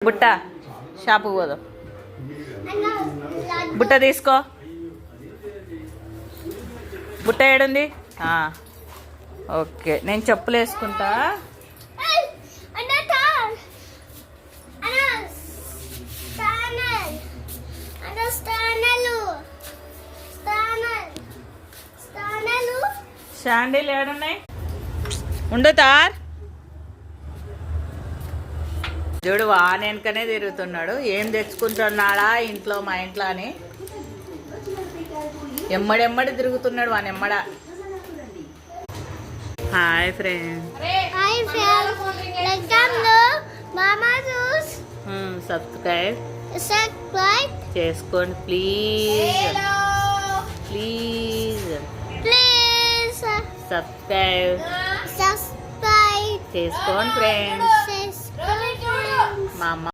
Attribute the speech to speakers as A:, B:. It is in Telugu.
A: బుట్ట షాపుకి పోదాం. బుట్ట తీసుకో. బుట్ట ఏడుంది? ఓకే, నేను చెప్పులు వేసుకుంటా. శాండిల్ ఏడున్నాయి? ఉండు తార్. చూడు వాని వెనకనే తిరుగుతున్నాడు. ఏం తెచ్చుకుంటున్నాడా ఇంట్లో, మా ఇంట్లో అని ఎమ్మడెమ్మడి తిరుగుతున్నాడు వాని ఎమ్మడ. హాయ్ ఫ్రెండ్, సబ్స్క్రైబ్ చేసుకోండి ప్లీజ్. ప్లీజ్ సబ్స్క్రైబ్ చేసుకోండి ఫ్రెండ్స్. మా అమ్మ